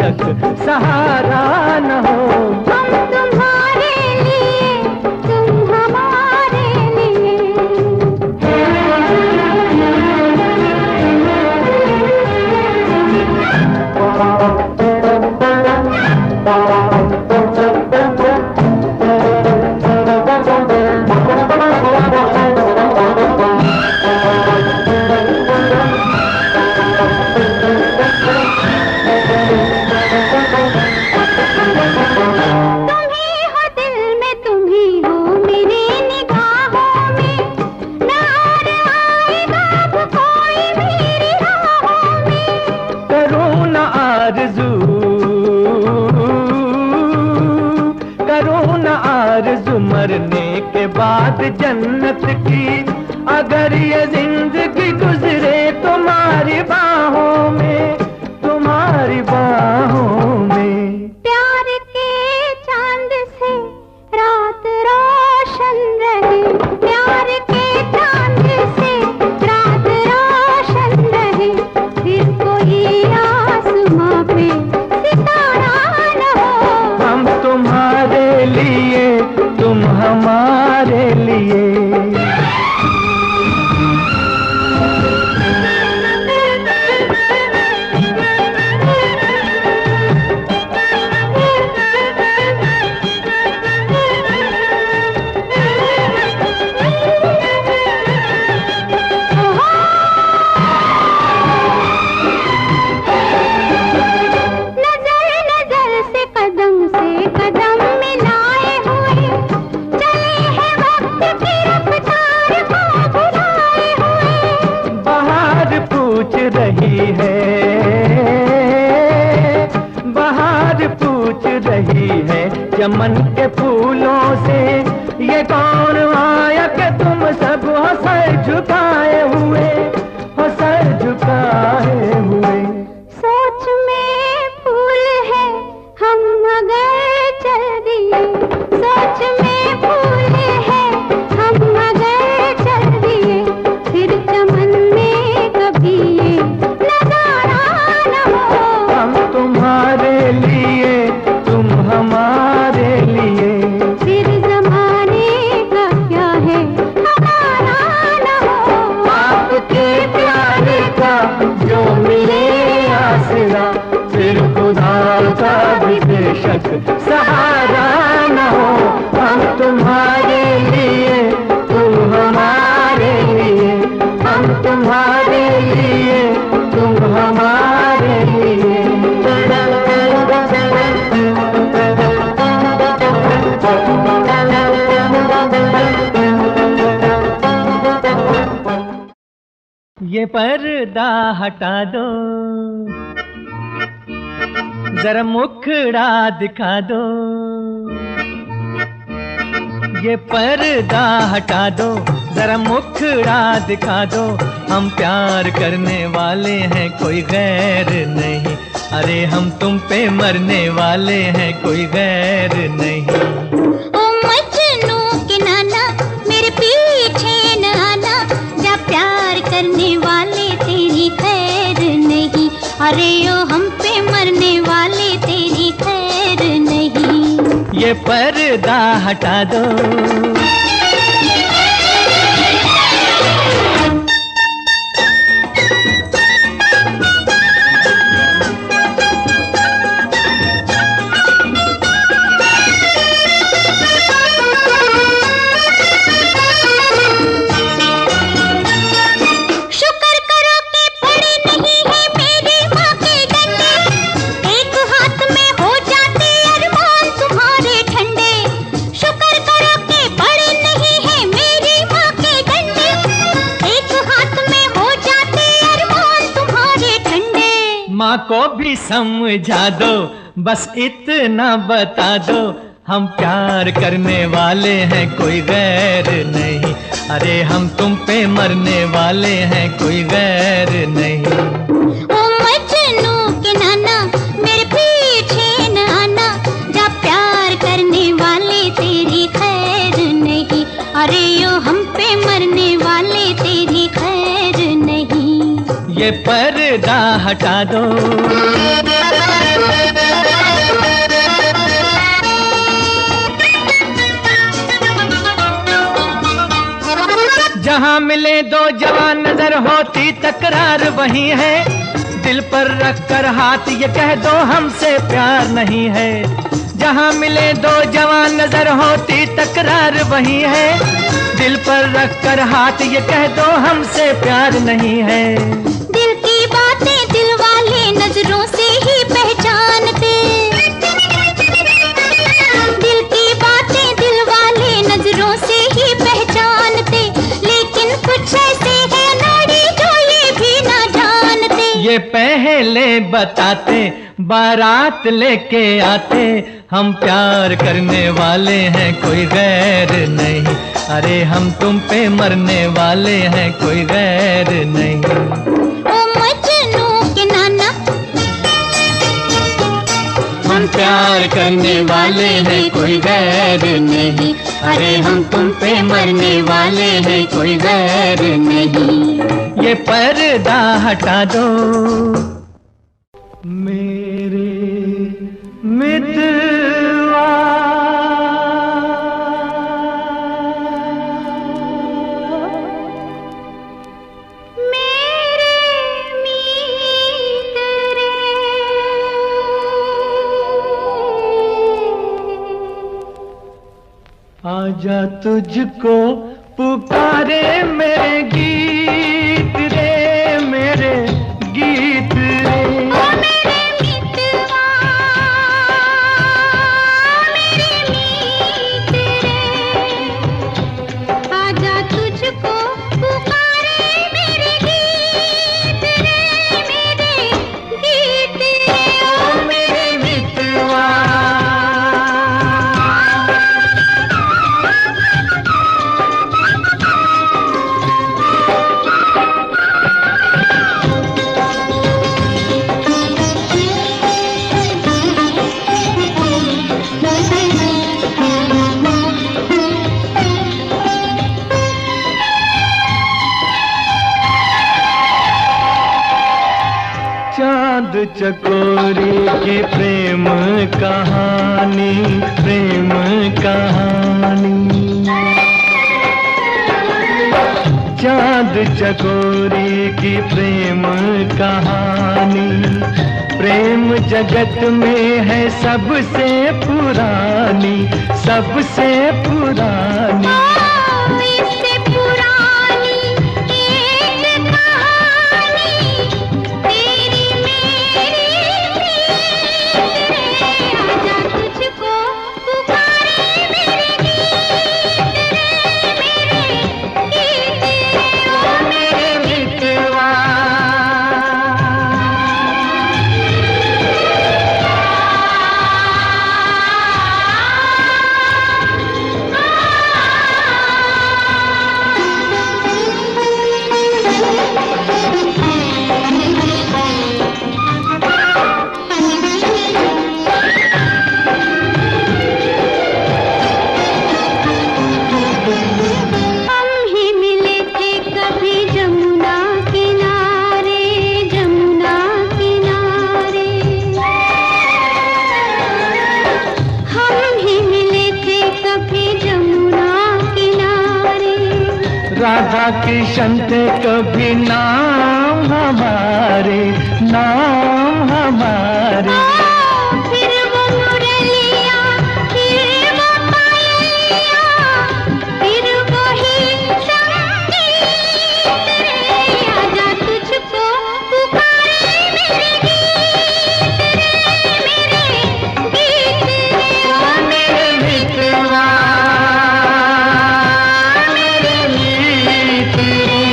बेशक सहारा न हो। हम तुम्हारे लिए, तुम हमारे लिए। मरने के बाद जन्नत की, अगर ये जिंदगी गुजरे तुम्हारी बाहों में, तुम्हारी बाहों में। प्यार के चांद से रात रोशन रहे, प्यार के चांद से रात रोशन रहे, फिर कोई आसमां पे सितारा न हो। हम तुम्हारे लिए, तुम हमारे लिए। चमन के फूलों से ये कौन आया कि तुम सब हो सर झुकाए हुए, हो सर झुकाए हुए। सोच में फूल है हम मगर चल दिए, सोच में फूल है हम मगर चल दिए, फिर चमन में कभी ये नजारा न हो। हम तुम्हारे लिए, तुम हमारे लिए, फिर जमाने का क्या है हमारा न हो। आपके प्यार का जो मिले आसरा, फिर खुदा का भी बेशक सहारा न हो। हम तुम्हारे लिए, तुम हमारे लिए, हम तुम्हारे लिए, तुम हमारे लिए। ये पर्दा हटा दो, जरा मुखड़ा दिखा दो। ये पर्दा हटा दो, जरा मुखड़ा दिखा दो। हम प्यार करने वाले हैं, कोई गैर नहीं। अरे हम तुम पे मरने वाले हैं, कोई गैर नहीं। ओ मजनू के नाना मेरे पीछे न आना, जा प्यार करने वाले तेरी खैर नहीं। अरे ओ हम पे मरने वाले तेरी खैर नहीं। ये पर्दा हटा दो। माँ को भी समझा दो, बस इतना बता दो। हम प्यार करने वाले हैं, कोई गैर नहीं। अरे हम तुम पे मरने वाले हैं, कोई गैर नहीं। ओ मजनू के नाना मेरे पीछे न आना, जा प्यार करने वाले तेरी खैर नहीं। अरे ओ हम पे मरने वाले तेरी खैर नहीं। ये पर्दा हटा दो। जहाँ मिले दो जवान नजर होती तकरार वही है, दिल पर रख कर हाथ ये कह दो हमसे प्यार नहीं है। जहाँ मिले दो जवान नजर होती तकरार वही है, दिल पर रख कर हाथ ये कह दो हमसे प्यार नहीं है। दिल की बातें दिल वाले नजरों से ही पहचानते, दिल की बातें दिल वाले नजरों से ही पहचानते, लेकिन कुछ ऐसे हैं नाड़ी जो ये भी ना जानते। ये पहले बताते बारात लेके आते, हम प्यार करने वाले हैं कोई गैर नहीं। अरे हम तुम पे मरने वाले हैं कोई गैर नहीं। ओ मजनू के नाना, हम प्यार करने वाले हैं कोई गैर नहीं। अरे हम तुम पे मरने वाले हैं कोई गैर नहीं। ये पर्दा हटा दो मेरे मितवा, मेरे मीतरे, आजा तुझको पुकारे मेरे गीत रे, मेरे गीत रे। ओ मेरे मितवा, मेरे मीतरे, आजा तुझको पुकारे मेरे गीत रे, मेरे गीत रे। ओ मेरे मितवा, चांद चकोरी की प्रेम कहानी, प्रेम कहानी। चांद चकोरी की प्रेम कहानी, प्रेम जगत में है सबसे पुरानी, सबसे पुरानी। इससे पुरानी एक कहानी तेरी मेरी आजा तुझको पुकारे मेरे गीत रे, मेरे गीत रे। ओ मेरे मितवा, हम ही मिले थे कभी जमुना किनारे, जमुना किनारे। हम ही मिले थे कभी जमुना किनारे। राधा कृष्ण थे कभी नाम हमारे, नाम हमारे। फिर वो मुरलिया, फिर वो पायलिया, फिर वही संगीत रे। आजा तुझको पुकारे मेरे गीत रे, मेरे गीत रे। ओ मेरे मितवा, मेरे मीत रे,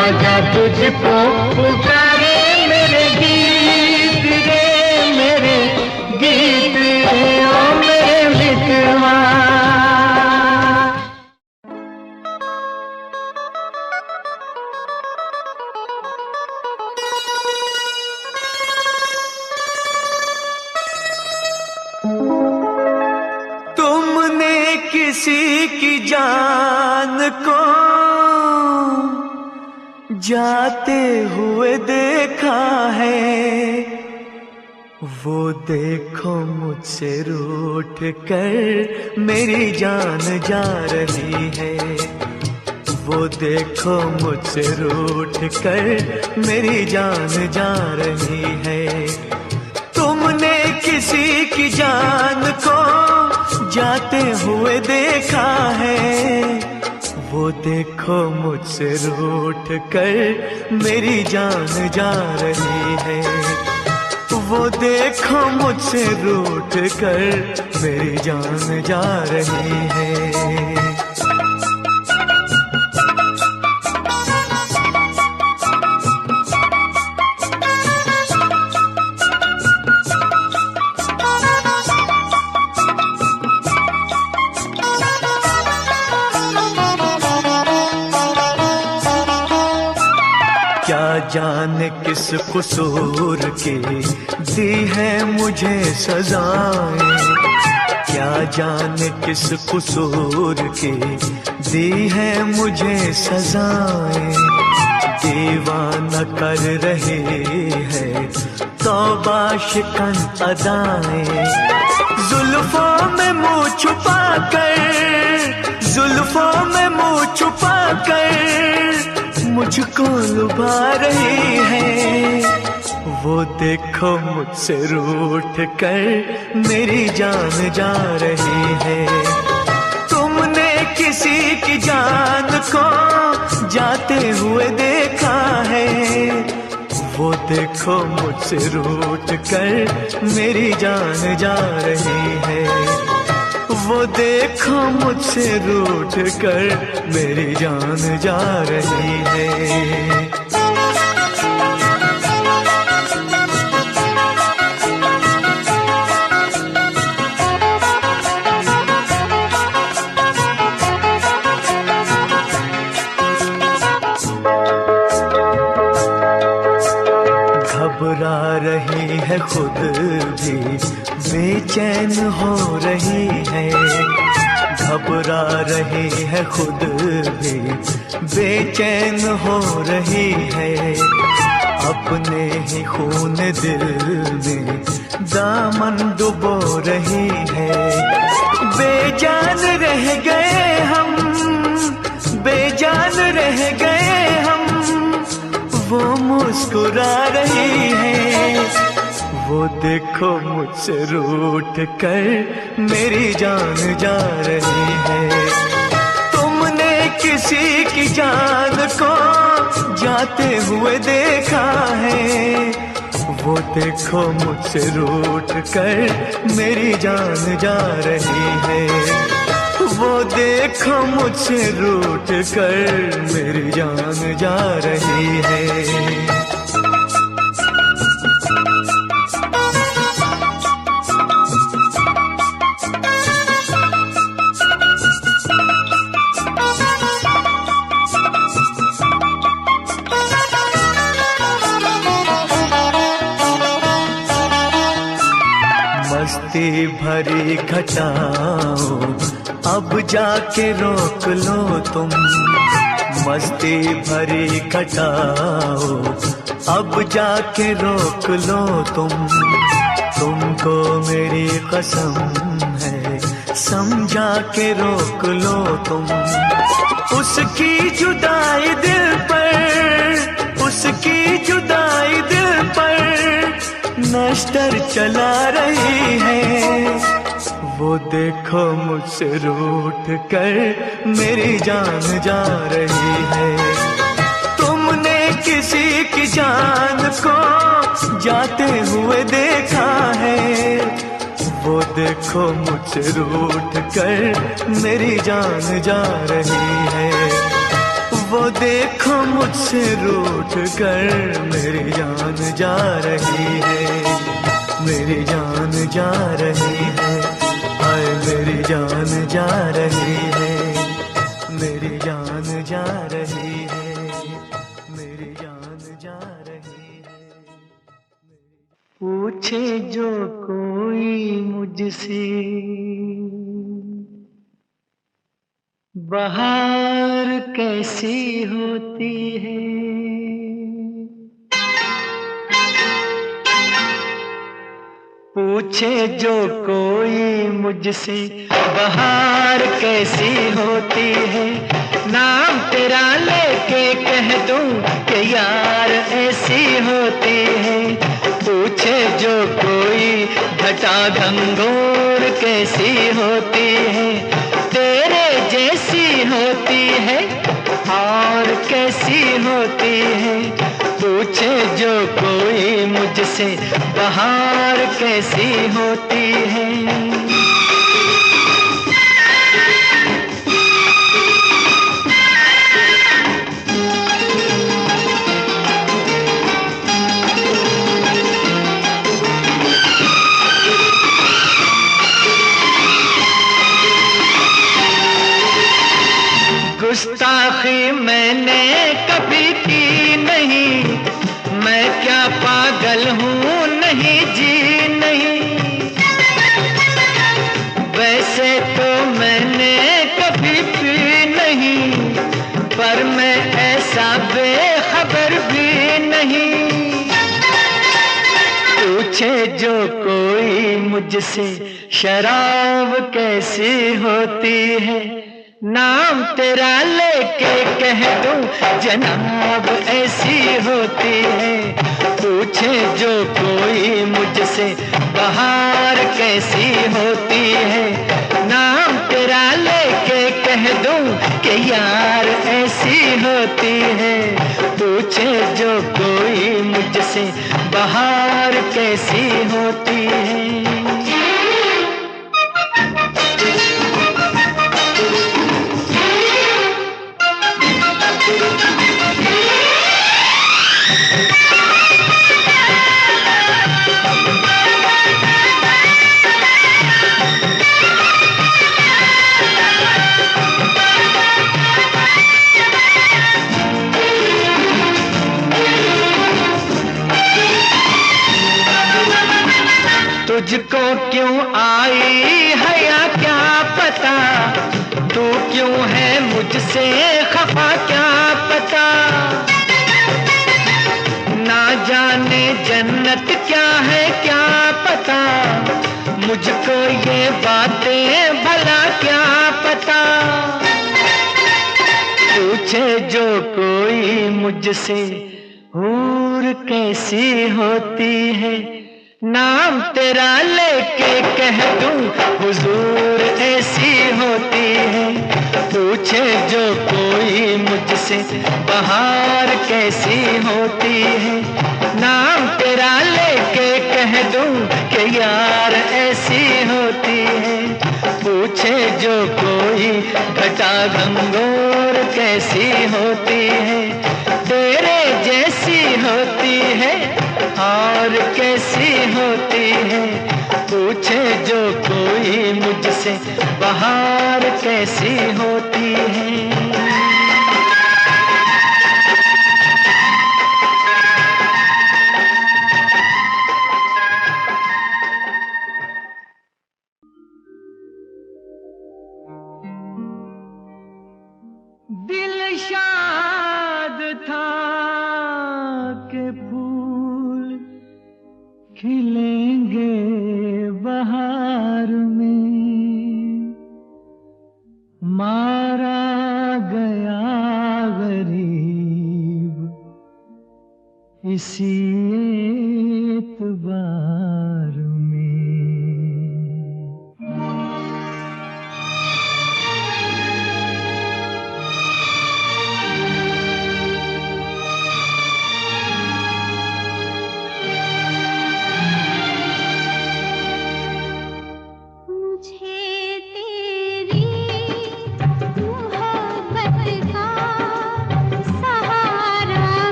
आजा तुझको पुकारे मेरे गीत रे, मेरे गीत रे। ओ मेरे मितवा, तुमने किसी की जान को जाते हुए देखा है, वो देखो मुझसे रूठ कर मेरी जान जा रही है। वो देखो मुझसे रूठ कर मेरी जान जा रही है। तुमने किसी की जान को जाते हुए देखा है, वो देखो मुझसे रूठ कर मेरी जान जा रही है। वो देखो मुझसे रूठ कर मेरी जान जा रही है। क्या जाने किस कसूर की दी है मुझे सजाएं, क्या जाने किस कसूर की दी है मुझे सजाएं। दीवाना कर रहे हैं तौबा शिकन अदाएं, जुल्फों में मुँह छुपा कर, जुल्फों में मुँह छुपा कर मुझको लुभा रही है। वो देखो मुझसे रूठ कर मेरी जान जा रही है। तुमने किसी की जान को जाते हुए देखा है, वो देखो मुझसे रूठ कर मेरी जान जा रही है। वो देखो मुझसे रूठ कर मेरी जान जा रही है। घबरा रही है खुद भी बेचैन हो रही है, घबरा रही है खुद भी बेचैन हो रही है। अपने ही खून दिल में दामन डुबो रही है। बेजान रह गए हम, बेजान रह गए हम, वो मुस्कुरा रही है। वो देखो मुझसे रूठ कर मेरी जान जा रही है। तुमने किसी की जान को जाते हुए देखा है, वो देखो मुझसे रूठ कर मेरी जान जा रही है। वो देखो मुझसे रूठ कर मेरी जान जा रही है। मस्ती भरी घटाओ अब जाके रोक लो तुम, मस्ती भरी घटाओ अब जाके रोक लो तुम। तुमको मेरी कसम है समझा के रोक लो तुम। उसकी जुदाई दिल पर, उसकी जुदाई दिल पर नश्तर चला रही है। वो देखो मुझसे रूठ कर मेरी जान जा रही है। तुमने किसी की जान को जाते हुए देखा है, वो देखो मुझसे रूठ कर मेरी जान जा रही है। वो देखो मुझसे रूठ कर मेरी जान जा रही है। मेरी जान जा रही है, हाय मेरी जान जा रही है। मेरी जान जा रही है, मेरी जान जा रही है। पूछे जो कोई मुझसे बहार कैसी होती है, पूछे जो कोई मुझसे बहार कैसी होती है, नाम तेरा लेके कह दूं कि यार ऐसी होती है। पूछे जो कोई घटा घंघोर कैसी होती है, तेरे जैसी होती है और कैसी होती है। पूछे जो कोई मुझसे बहार कैसी होती है। गुस्ताखी मैंने कभी की नहीं, मैं क्या पागल हूँ नहीं जी नहीं। वैसे तो मैंने कभी पी नहीं, पर मैं ऐसा बेखबर भी नहीं। पूछे जो कोई मुझसे शराब कैसी होती है, नाम तेरा लेके कह दूं जनाब ऐसी होती है। पूछे जो कोई मुझसे बहार कैसी होती है, नाम तेरा लेके कह दूं कि यार ऐसी होती है। पूछे जो कोई मुझसे बहार कैसी होती है। तुझको क्यों आई है या क्या पता, तू क्यों है मुझसे खफा क्या पता। ना जाने जन्नत क्या है क्या पता, मुझको ये बातें भला क्या पता। पूछे जो कोई मुझसे हूर कैसी होती है, नाम तेरा लेके कह दूं हुजूर ऐसी होती है। पूछे जो कोई मुझसे बहार कैसी होती है, नाम तेरा लेके कह दूं कि यार ऐसी होती है। पूछे जो कोई घटा घंघोर कैसी होती है, तेरे जैसी होती है और कैसी होती है। पूछे जो कोई मुझसे बहार कैसी होती है। दिल शाद था के फूल खिलेंगे बहार में, मारा गया गरीब इसी एतबार में।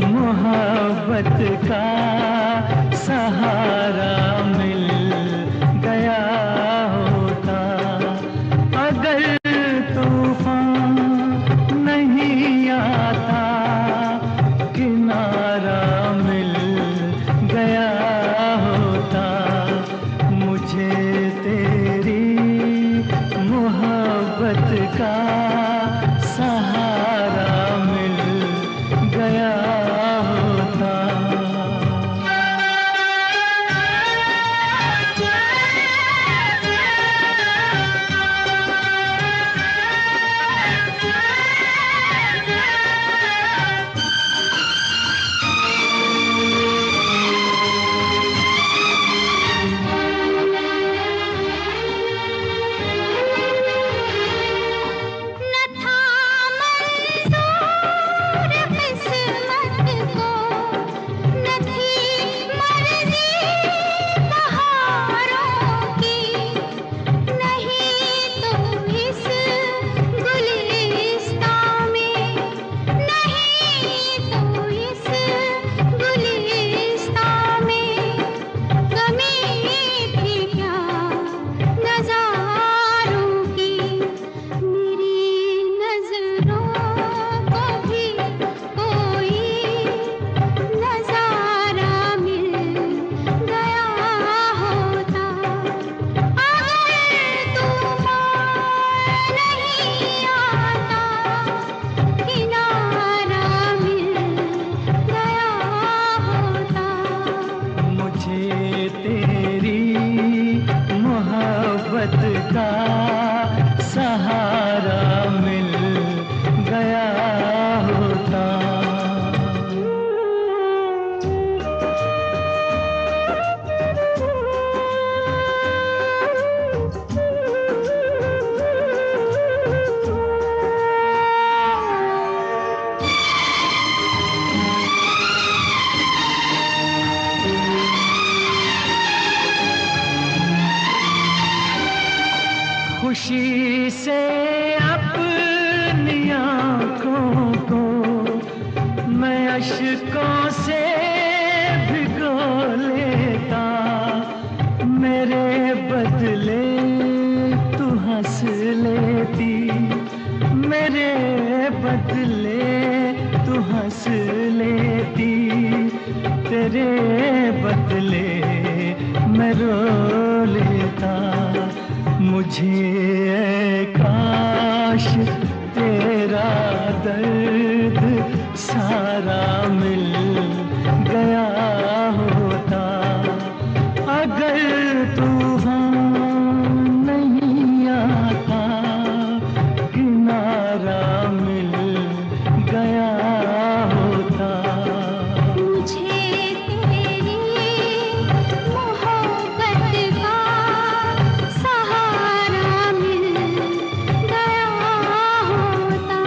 मोहब्बत का सहारा मिल अश्कों से भिगो लेता, मेरे बदले तू हंस लेती, मेरे बदले तू हंस लेती, तेरे बदले मैं रो लेता। मुझे काश तेरा दर्द सारा मिल गया होता, अगर तूफान नहीं आता, किनारा मिल गया होता। मुझे तेरी मोहब्बत का सहारा मिल गया होता।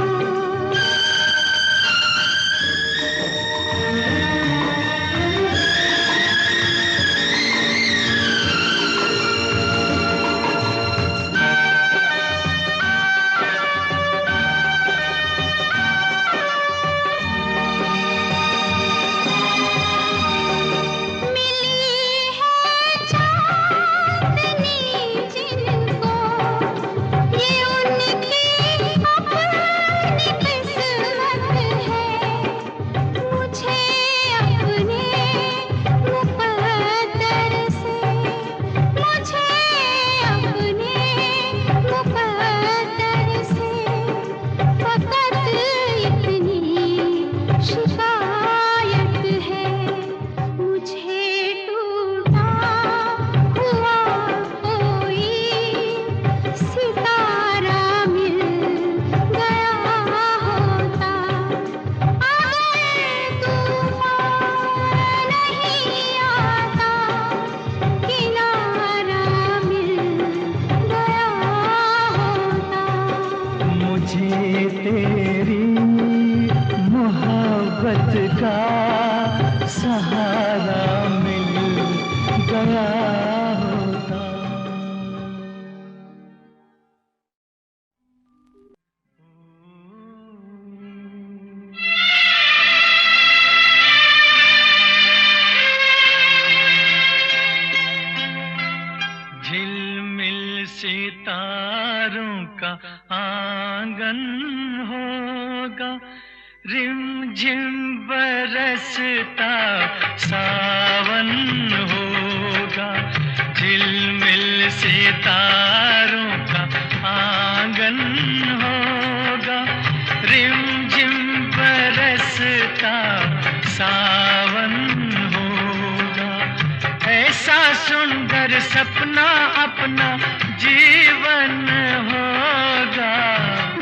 तेरी मोहब्बत का सहारा मिल गया होता। झिलमिल सितारों का आंगन होगा, रिमझिम बरसता सावन होगा। झिलमिल सितारों का आंगन होगा, रिमझिम बरसता सावन होगा। ऐसा सुंदर सपना अपना जीवन होगा।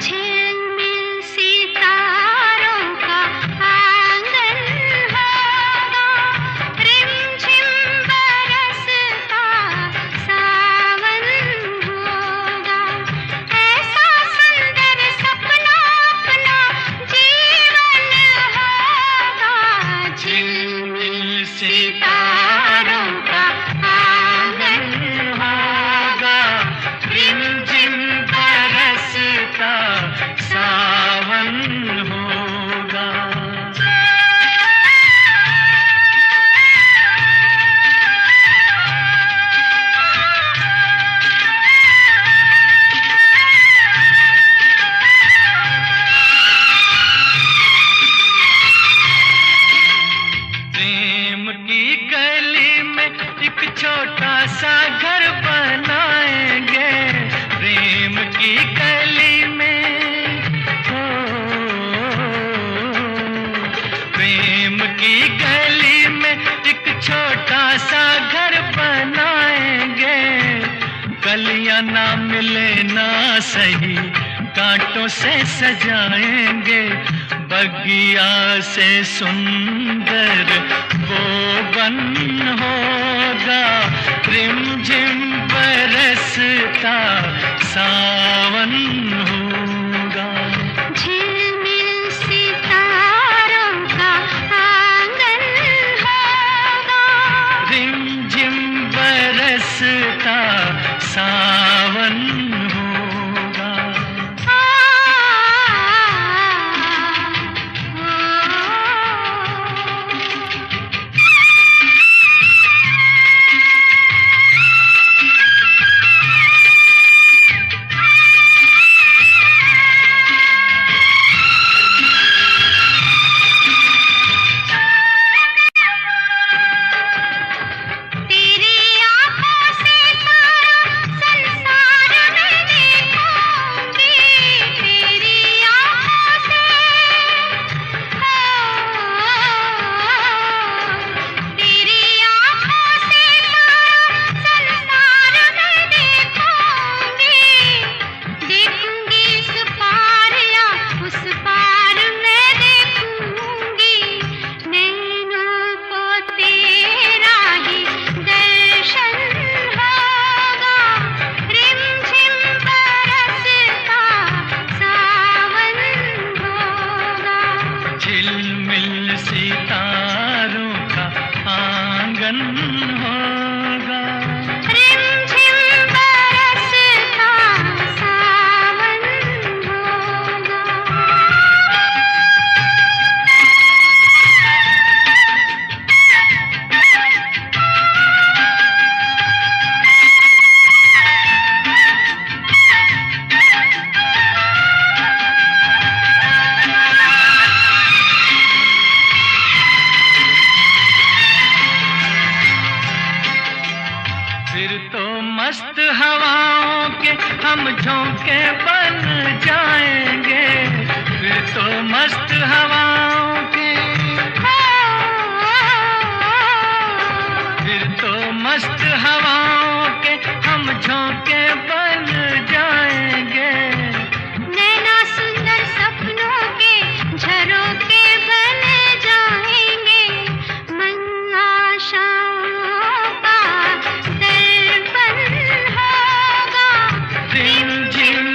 झिलमिल सितारों का आंगन होगा, रिमझिम बरसता सावन होगा। ऐसा सुंदर सपना अपना जीवन होगा। झिलमिल सितारों का आंगन होगा, रिमझिम बरसता सावन होगा। प्रेम की गली में एक छोटा सा घर बनाएंगे, प्रेम की गली में हो, प्रेम की गली में एक छोटा सा घर बनाएंगे। गलियां ना मिले ना सही, कांटों से सजाएंगे। बगिया से सुंदर वो बन होगा, रिमझिम बरसता सावन होगा। झिलमिल सितारों का आंगन होगा, रिमझिम बरसता सावन होगा। आ, आ, आ, आंगन होगा। रिमझिम बरसता सावन होगा। फिर तो मस्त हवाओं के हम झोंके बन जाएंगे। फिर तो मस्त हवाओं के, फिर तो मस्त हवाओं के हम झोंके बन जाएंगे। नैना सुंदर सपनों के झरोखे बन जाएंगे। मन आशाओं का दर्पण होगा। रिमझिम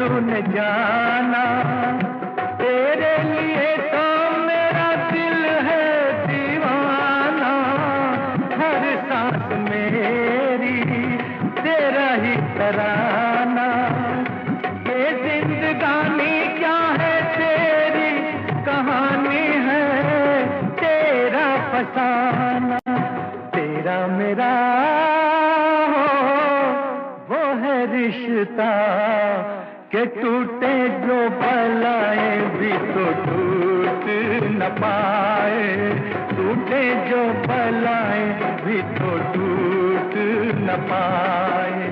तूने जाना, तेरे लिए तो मेरा दिल है दीवाना, हर सांस मेरी तेरा ही तराना। ये जिंदगानी क्या है तेरी कहानी है, तेरा फसाना, तेरा मेरा वो है रिश्ता के टूटे जो भलाए भी तो टूट न पाए, टूटे जो भलाए भी तो टूट न पाए,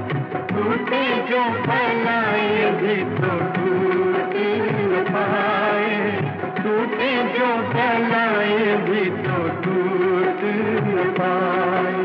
टूटे जो भलाए भी तो टूट न पाए, टूटे जो भलाए भी तो टूट न पाए।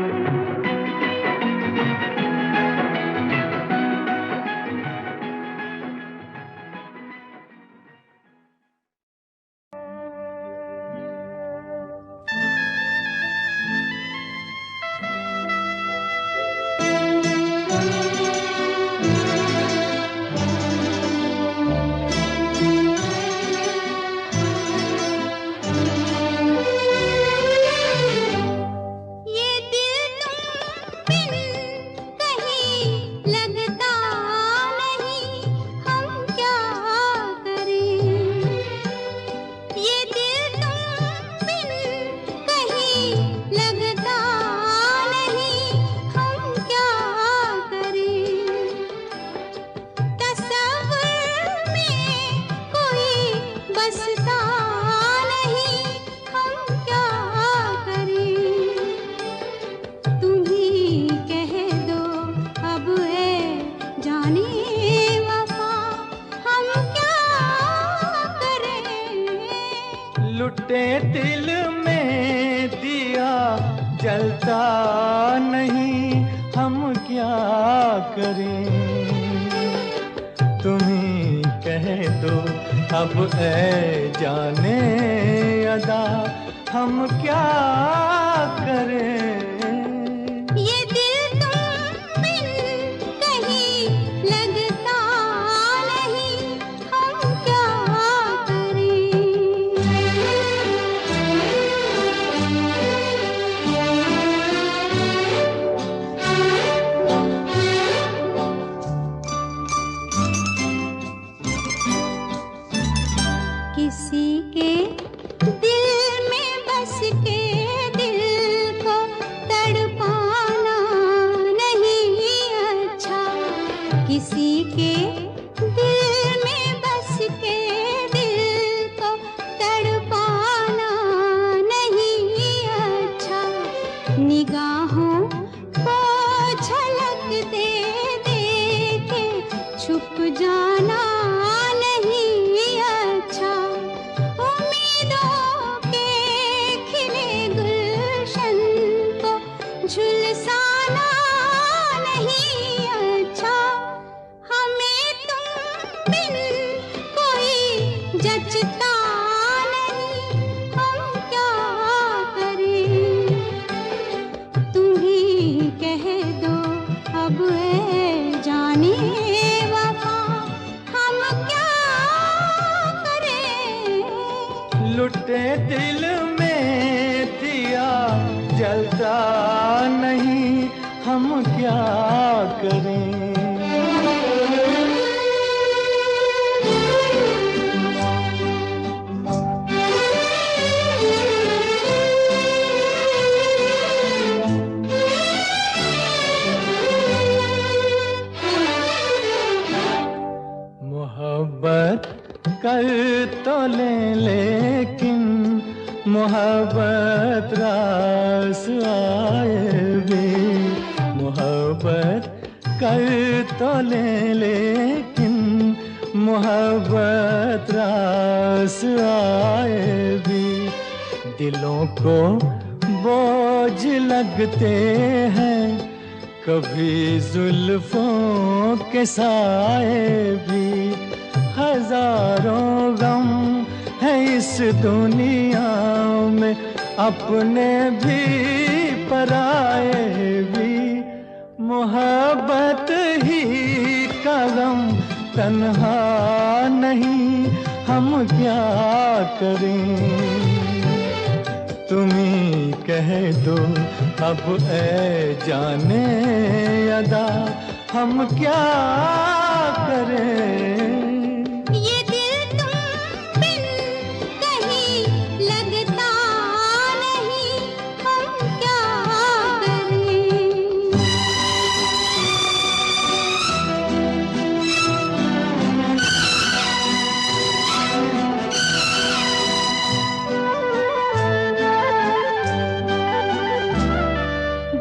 लुटे दिल में दिया जलता नहीं, हम क्या करें, तुम्ही कह दो अब ऐ जाने अदा, हम क्या करें। किसी के दिल में बस के दिल को तड़पाना नहीं अच्छा, किसी के दिल में बस के दिल को तड़पाना नहीं अच्छा, निगाहों को झलक दे दे के छुप जाना झुलसाना नहीं अच्छा, हमें तुम बिन कोई जचता नहीं, हम क्या करें, तुम ही कह दो अब है जाने वफा, हम क्या करें। लुटे दिल में दिया जलता नहीं, हम क्या करें। मोहब्बत कर तो ले लेकिन मोहब्बत रास आए भी, मोहब्बत कर तो ले लेकिन मोहब्बत रास आए भी, दिलों को बोझ लगते हैं कभी जुल्फों के साए भी, हजारों गम है इस दुनिया में अपने भी पराए भी, मोहब्बत ही का गम तन्हा नहीं हम क्या करें, तुम ही कह दो अब ऐ जाने अदा हम क्या करें। ये दिल तुम बिन कहीं लगता नहीं हम क्या करें।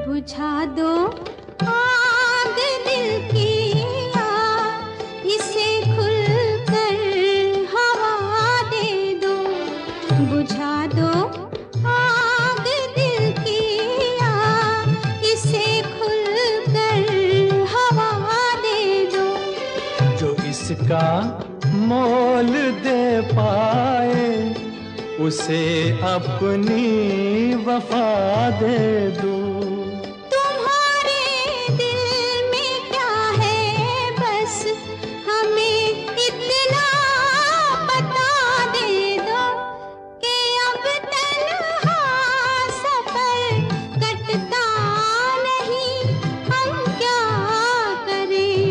बुझा दो आग दिल की, इसे खुलकर हवा दे दो। बुझा दो आग दिल की, इसे खुलकर हवा दे दो। जो इसका मोल दे पाए उसे अपनी वफा दे दो। तुम्हारे दिल में क्या है बस हमें इतना बता दे दो कि अब तन्हा सफर कटता नहीं हम क्या करें।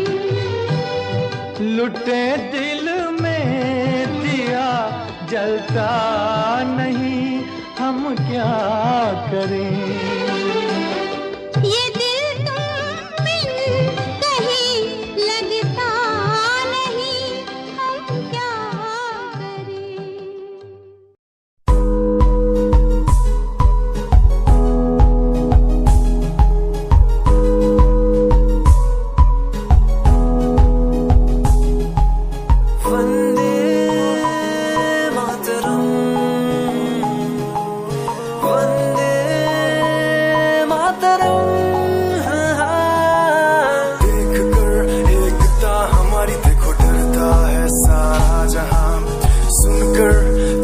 लुटे दिल में दिया जलता नहीं हम क्या करें। ये दिल तुम बिन कहीं लगता नहीं हम क्या करें। वंदे मातरम, वंदे मातरम। देख कर एकता हमारी देखो डरता है सारा जहां, सुनकर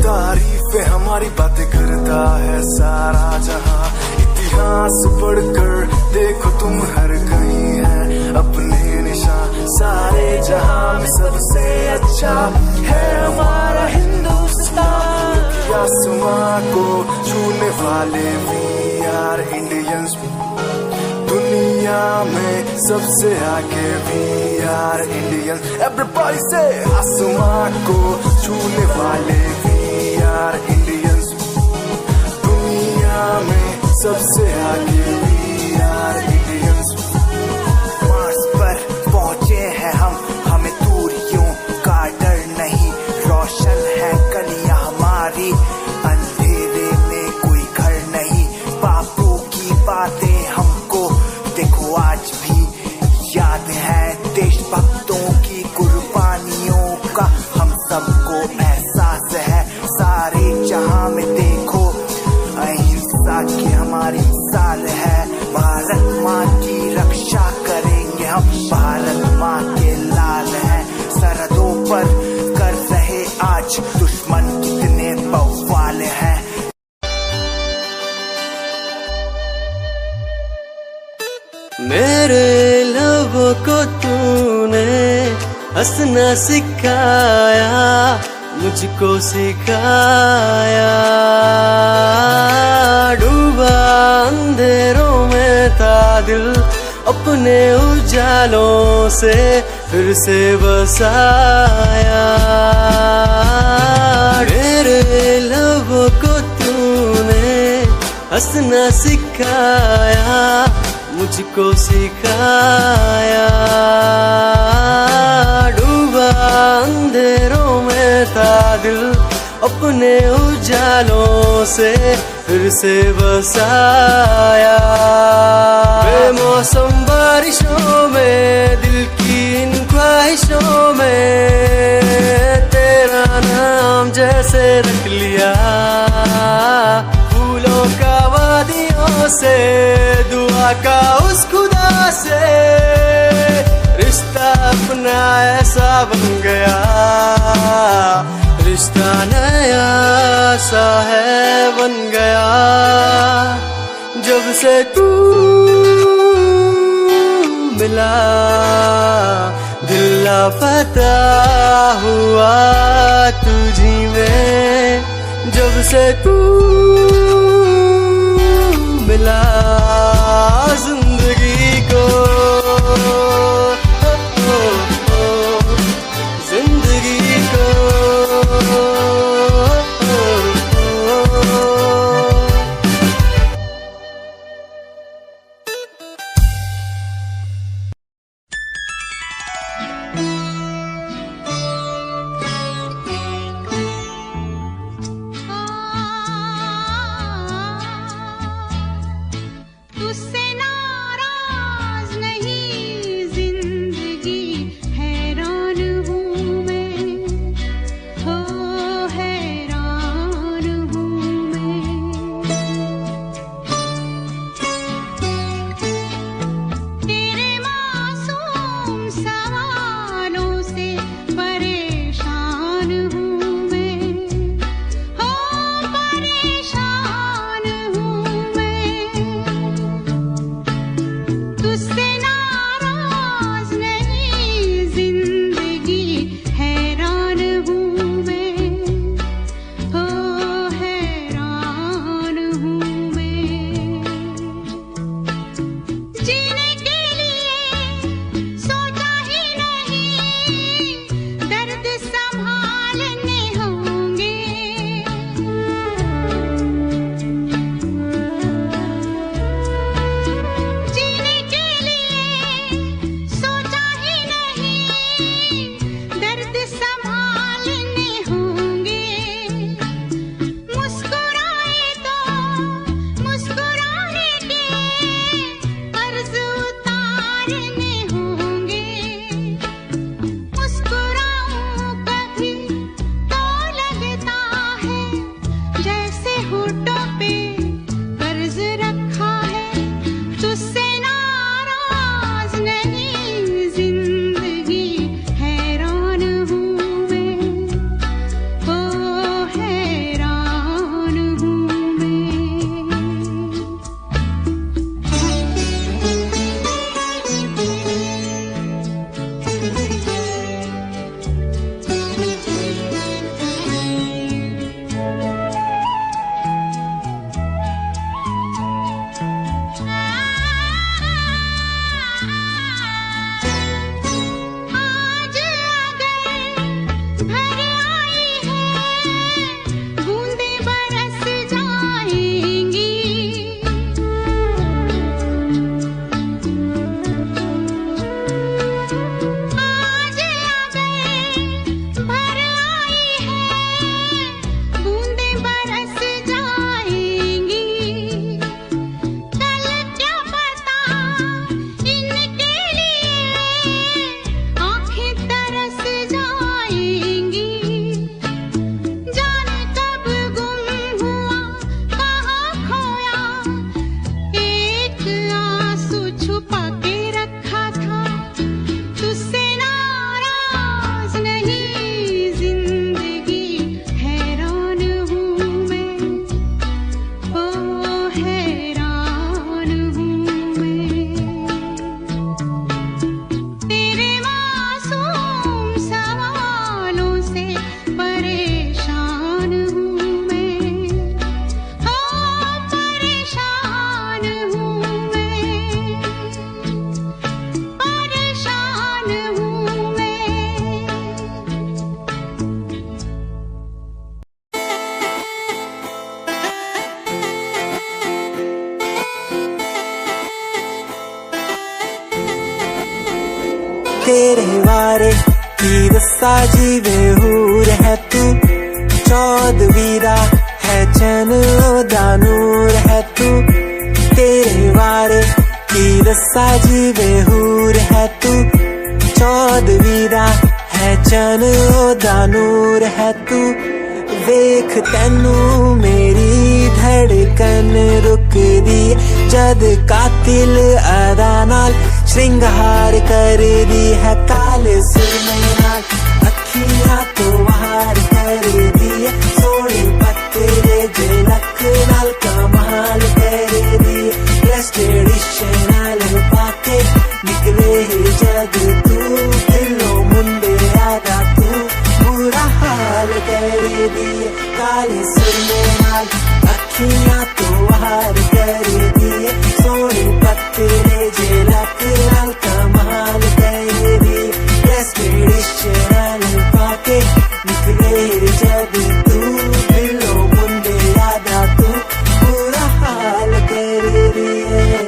तारीफें हमारी बातें करता है सारा जहां। इतिहास पढ़कर देखो तुम हर कहीं है अपने निशान, सारे जहां में सबसे अच्छा है हमारा हिंदुस्तान। आसमां को छूने वाले वी आर इंडियंस, दुनिया में सबसे आगे वी आर इंडियंस। एवरीबॉडी से आसमां को छूने वाले वी आर इंडियंस, दुनिया में सबसे आगे वी आर इंडियंस। मार्स पर पहुंचे हैं हम, हमें दूरियों का डर नहीं, रोशन है गलियां हमारी, अंधेरे में कोई घर नहीं। बापू की बातें हमको देखो आज भी याद है, देशभक्तों की कुर्बानियों का हम सबको एहसास है। सारे जहां में देखो अहिंसा की हमारी मिसाल है। भारत माँ की रक्षा करेंगे हम, भारत माँ के लाल हैं। सरहदों पर कर रहे आज दुश्मन कितने बवाल हैं। मेरे लबों को तूने हंसना सिखाया, मुझको सिखाया। डूबा अंधेरों में था दिल, अपने उजालों से फिर से बसाया। मेरे लबों को तूने हंसना सिखाया, मुझको सिखाया। डूबा अंधेरों में था दिल, अपने उजालों से फिर से बसाया। बेमौसम बारिशों में, दिल की इन ख्वाहिशों में, तेरा नाम जैसे रख लिया। फूलों का वादियों से, दुआ का उस खुदा से, रिश्ता अपना ऐसा बन गया। रिश्ता नया सा है बन गया, जब से तू मिला दिल लापता हुआ तुझी में जब से तू मिला जिंदगी को, जिंदगी को। तुझसे नाराज नहीं जिंदगी, हैरान हूँ मैं, हो हैरान हूँ मैं। तेरे मासूम सवालों से परेशान हूँ मैं, हो परेशान हूँ मैं। तुझसे नाराज नहीं जिंदगी, हैरान हूँ मैं, हो हैरान हूँ मैं। जीने के लिए सोचा ही नहीं, दर्द संभालने होंगे। जीने के लिए सोचा ही नहीं, दर्द संभालने होंगे। मुस्कुराए तो मुस्कुराने के कर्ज उतारने होंगे। मुस्कुराऊं कभी तो लगता है जैसे होठों पे कर्ज रखा है। तुझसे नाराज नहीं जिंदगी, हैरान हूँ मैं, हो हैरान हूँ मैं। आज अगर भर आई है, बूंदे बरस जाएंगी। आज अगर भर आई है, बूंदे बरस जाएंगी। कल क्या पता इनके लिए आँखें तरस जाएंगी। जाने कब गुम हुआ, कहाँ खोया, एक आंसू छुपा के रखा था। तुझसे नाराज नहीं जिंदगी, हैरान हूँ मैं, हो हैरान हूँ मैं। तेरे मासूम सवालों से परेशान हूँ मैं, हो परेशान हूँ मैं, परेशान हूँ मैं। तेरे वारे की दस्ता जीवे हूर है तू, चौदवीरा है चैन दानूर है तू। तेरे वारे की दस्ता जीवे हूर है तू, चौदवीरा है चैन दानूर है तू। वेख तैनू मेरी धड़कन रुकदी, जद कातिल अदा नाल श्रृंगार कर दी है। काले सुरमे नाल अखियां तो वार कर दी है, सोने पत्ते झलक नाल कमाल कर दी है। गेस्ट एडिशन नाल पाके निकले जग तू, दिलों मुन कर दिए, काले सुरमे हाल अखियां तो हार कर दिए, सोने पत्ते जेलक लाल कमाल कर दिए, एक्सपीडिशन पाके निकले जब तू दिलो मुंडे यादा तू बुरा हाल कर दिए।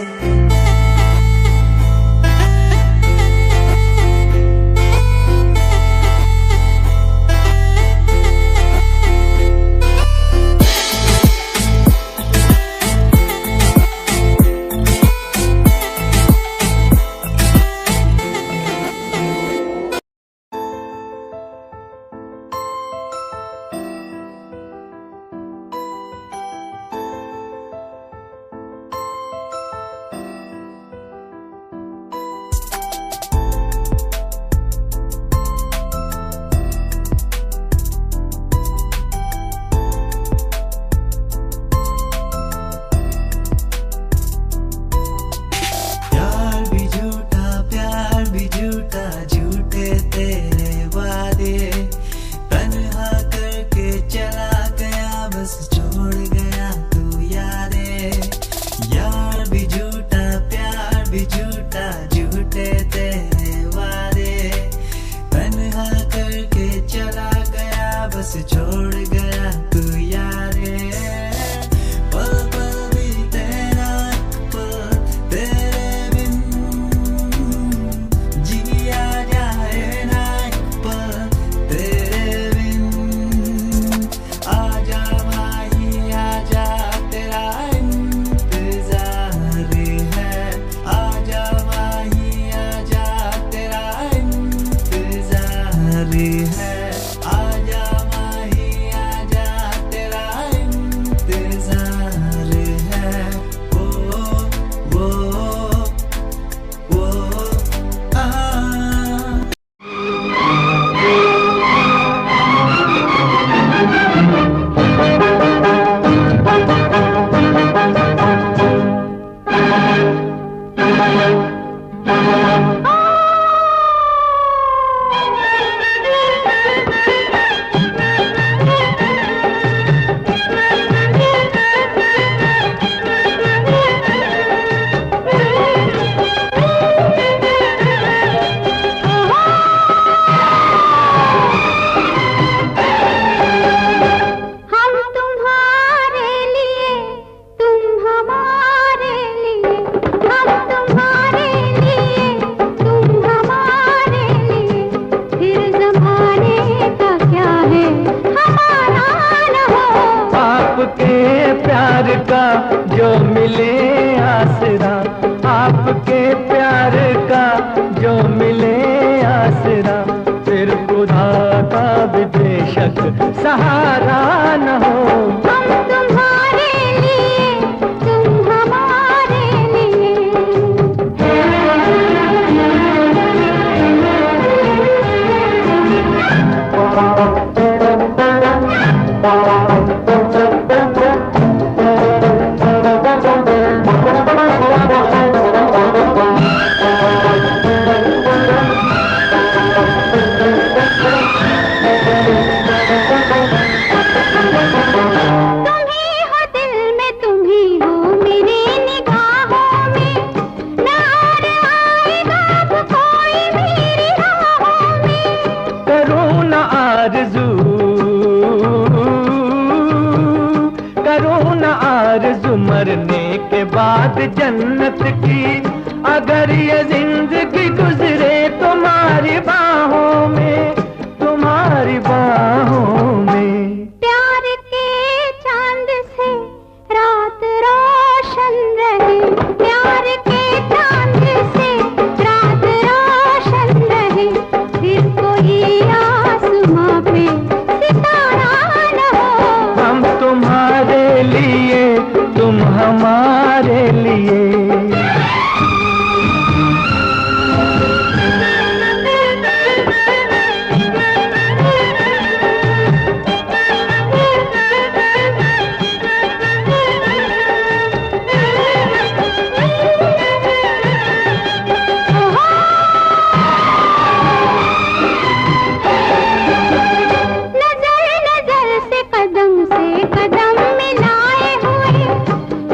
कदम से कदम मिलाए हुए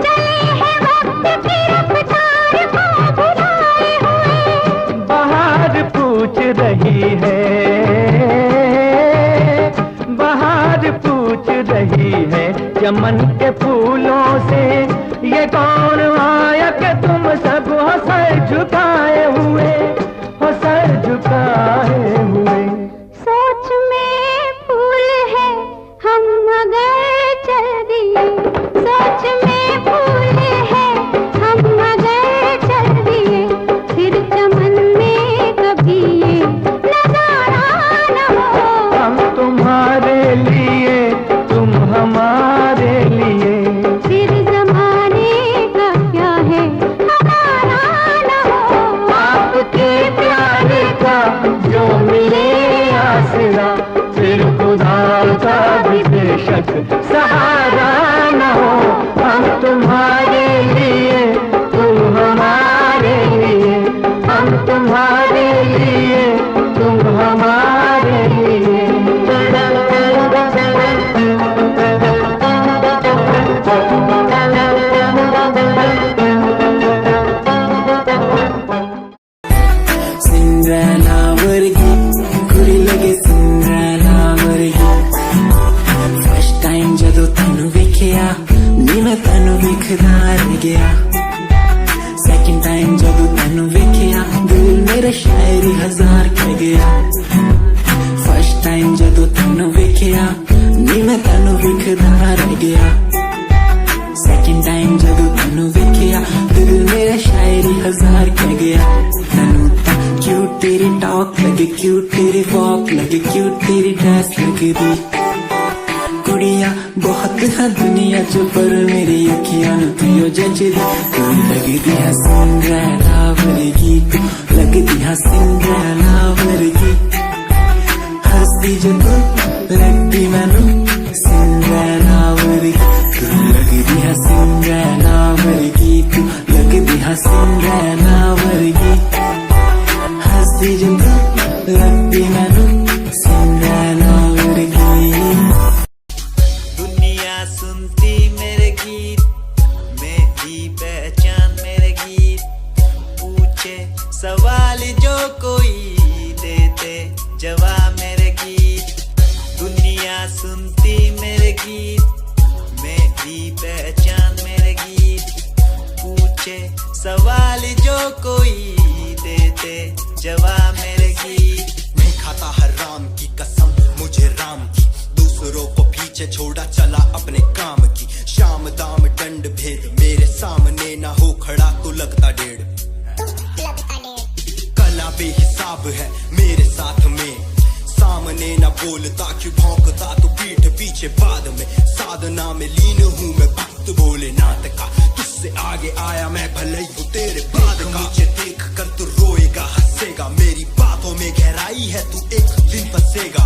चले हैं वक्त की रफ्तार को भुलाए हुए। बाहर पूछ रही है, बाहर पूछ रही है चमन के फूलों से, ये कौन आया कि तुम सब हो सर झुकाए हुए, हो सर झुकाए हुए। सोच में फूल है हम मगर चल दिए, सोच में फूल है हम मगर चल दिए, फिर चमन में कभी ये नजारा न हो। हम तुम्हारे लिए तुम हमारे लिए, फिर जमाने का क्या है हमारा न हो। आपके प्यार का जो मिले आसरा, फिर खुदा का भी बेशक सहारा न हो। हम तुम्हारे लिए तुम हमारे लिए, हम तुम्हारे लिए तुम हमारे लिए। सिंड्रेला वर्गी कुड़ी लगे सिंड्रेला वर्गी, फर्स्ट टाइम जदों तैनू वेखिया नी मैं तैनू वेखदा रह गया, सेकंड टाइम जदों तैनू वेखिया दिल मेरा शायरी हजार कह गया, फर्स्ट टाइम जदों तैनू वेखिया नी मैं तैनू वेखदा रह गया, सेकंड टाइम जदों तैनू वेखिया दिल मेरा शायरी हजार कह गया। तैनू तां क्यूट तेरी टॉक लगे, क्यूट तेरी वॉक लगे, क्यूट तेरी ड्रेस लगदी, कुड़ियां बहुत है दुनिया च पर मेरी अखियां नूं तू जचदी, तू लगदी है सिंड्रेला वर्गी, तू लगदी है सिंड्रेला वर्गी, हंसदी जो तू लगदी मैनू सिंड्रेला वर्गी, तू लगदी है सिंड्रेला वर्गी, तू लगदी है सिंड्रेला वर्गी, हंसदी जो तू लगदी मैनू सिंड्रेला वर्गी। दुनिया सुनती मेरे गीत, मेरी पहचान मेरे गीत, पूछे सवाल जो कोई देते जवाब मेरे गीत। दुनिया सुनती मेरे गीत, मेरी पहचान मेरे गीत, पूछे सवाल जो कोई देते जवाब मेरे गीत। मैं खाता हराम की कसम मुझे राम की, दूसरों को पीछे छोड़ा चला अपने काम की, शाम दाम दंड भेद मेरे सामने ना हो खड़ा तो लगता डेढ़, कला बेहिसाब है मेरे साथ में, सामने ना बोलता क्यों भौंकता तो पीठ पीछे बाद में, साधना में लीन हूँ मैं भक्त भोलेनाथ का, तुझसे आगे आया मैं भले ही हूँ तेरे बाद का। नीचे देख कर तू रोएगा हंसेगा, मेरी बातों में गहराई है तू एक दिन फंसेगा,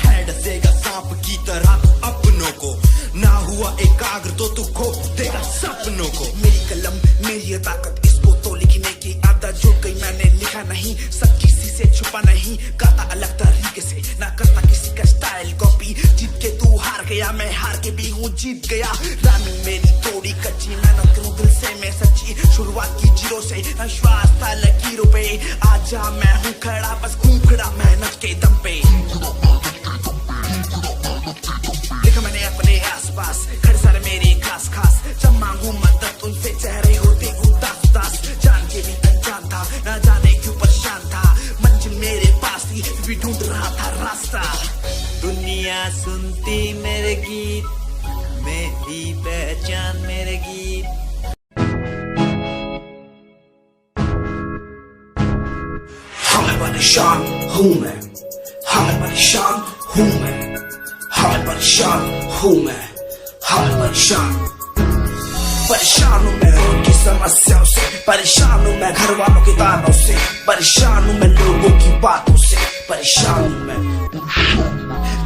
है डसेगा सांप की तरह तू अपनों को, ना हुआ एकाग्र तो तू खो देगा सपनों को। मेरी कलम मेरी ताकत, इसको तो लिखने की आदत जुड़ गई, मैंने लिखा नहीं सब किसी से छुपा नहीं, गाता अलग तरीके से ना करता किसी का स्टाइल कॉपी, जीत के तू हार गया मैं हार के भी हूँ जीत गया, रानी मेरी थोड़ी कच्ची मेहनत करूँ दिल से मैं सच्ची, शुरुआत की जीरो से विश्वास था लकीरों पे, आजा मैं हूँ खड़ा बस घूम खड़ा मेहनत के दम पे। देखा मैंने अपने आसपास खड़े सारे मेरे खास खास, जब मांगू मदद उनसे चेहरे होते उदास उदास, जान के भी अनजान था ना जाने क्यों परेशान था, मंजिल मेरे पास थी भी ढूंढ रहा था रास्ता। दुनिया सुनती मेरे गीत, मेरी पहचान मेरे गीत। हाय परेशान हूँ मैं, हाय परेशान हूँ मैं, हाय परेशान हूँ मैं, हाय परेशान, परेशान हूँ मैं रोज की समस्याओं से, परेशान हूँ मैं घर वालों के तानों से, परेशान हूँ मैं लोगों की बातों से, परेशान हूँ मैं।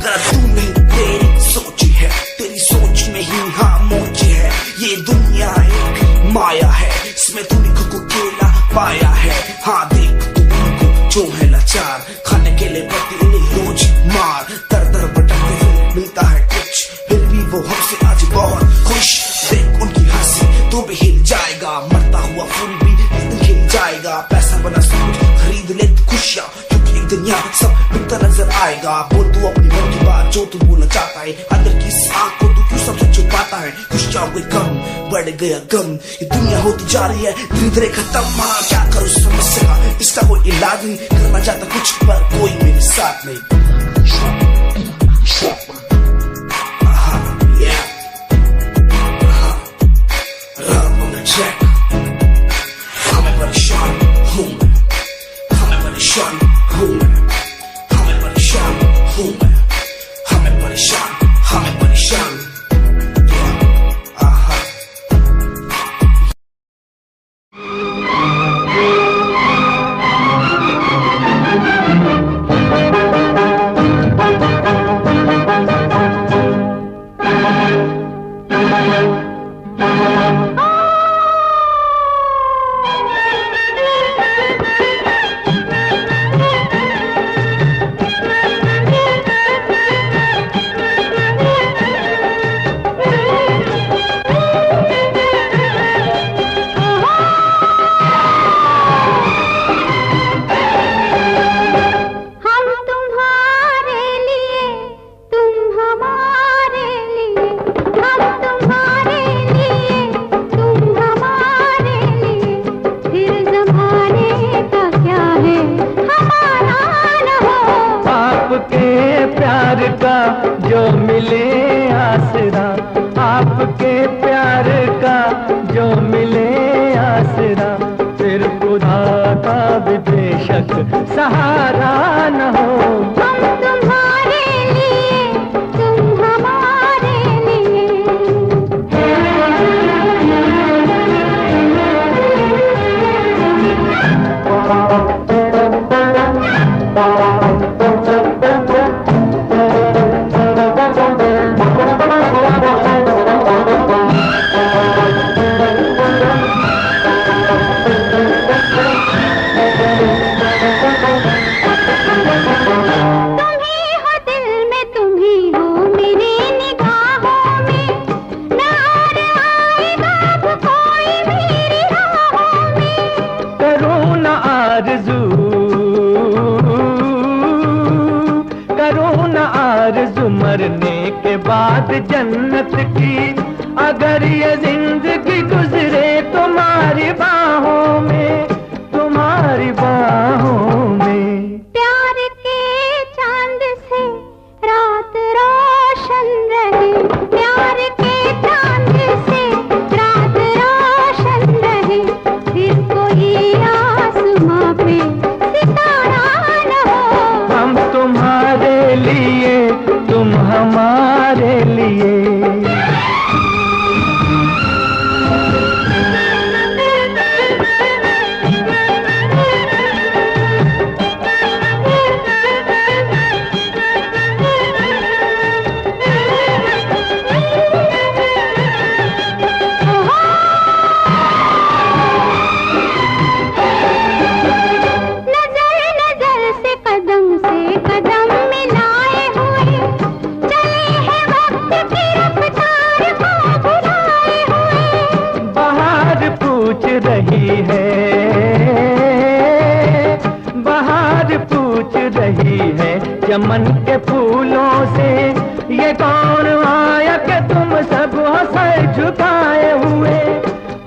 जरा तू नहीं तेरी सोच है, तेरी सोच में ही हाँ मोच है, ये दुनिया एक माया है, इसमें तूने खुद को अकेला पाया है, हाँ देख तू उनको जो है लाचार, खाने के लिए पड़ती उन्हें रोज मार, दर दर भटकते हुए मिलता है कुछ आएगा। बोल तू अपनी मन की बात जो तू बोलना चाहता है, अंदर की इस आग को तू क्यों सबसे छुपाता है। कुछ जाओगे कम बढ़ गया गम, ये दुनिया होती जा रही है धीरे धीरे खत्म। हाँ क्या करूँ समस्या का, इसका कोई इलाज नहीं, करना चाहता कुछ पर कोई मेरे साथ नहीं। आपके प्यार का जो मिले आसरा, फिर खुदा का भी बेशक सहारा न हो। हम तुम्हारे लिए तुम हमारे लिए। मरने के बाद जन्नत की, अगर ये जिंदगी गुजरे तुम्हारी बाहों में, तुम्हारी बाहों में। प्यार के चांद से रात रोशन रहे, प्यार के चांद से रात रोशन रहे, फिर कोई आसमां पे सितारा न हो। हम तुम्हारे लिए तुम हमारे लिए। बाहर पूछ रही है चमन के फूलों से, ये कौन आया कि तुम सब हो सर झुकाए हुए,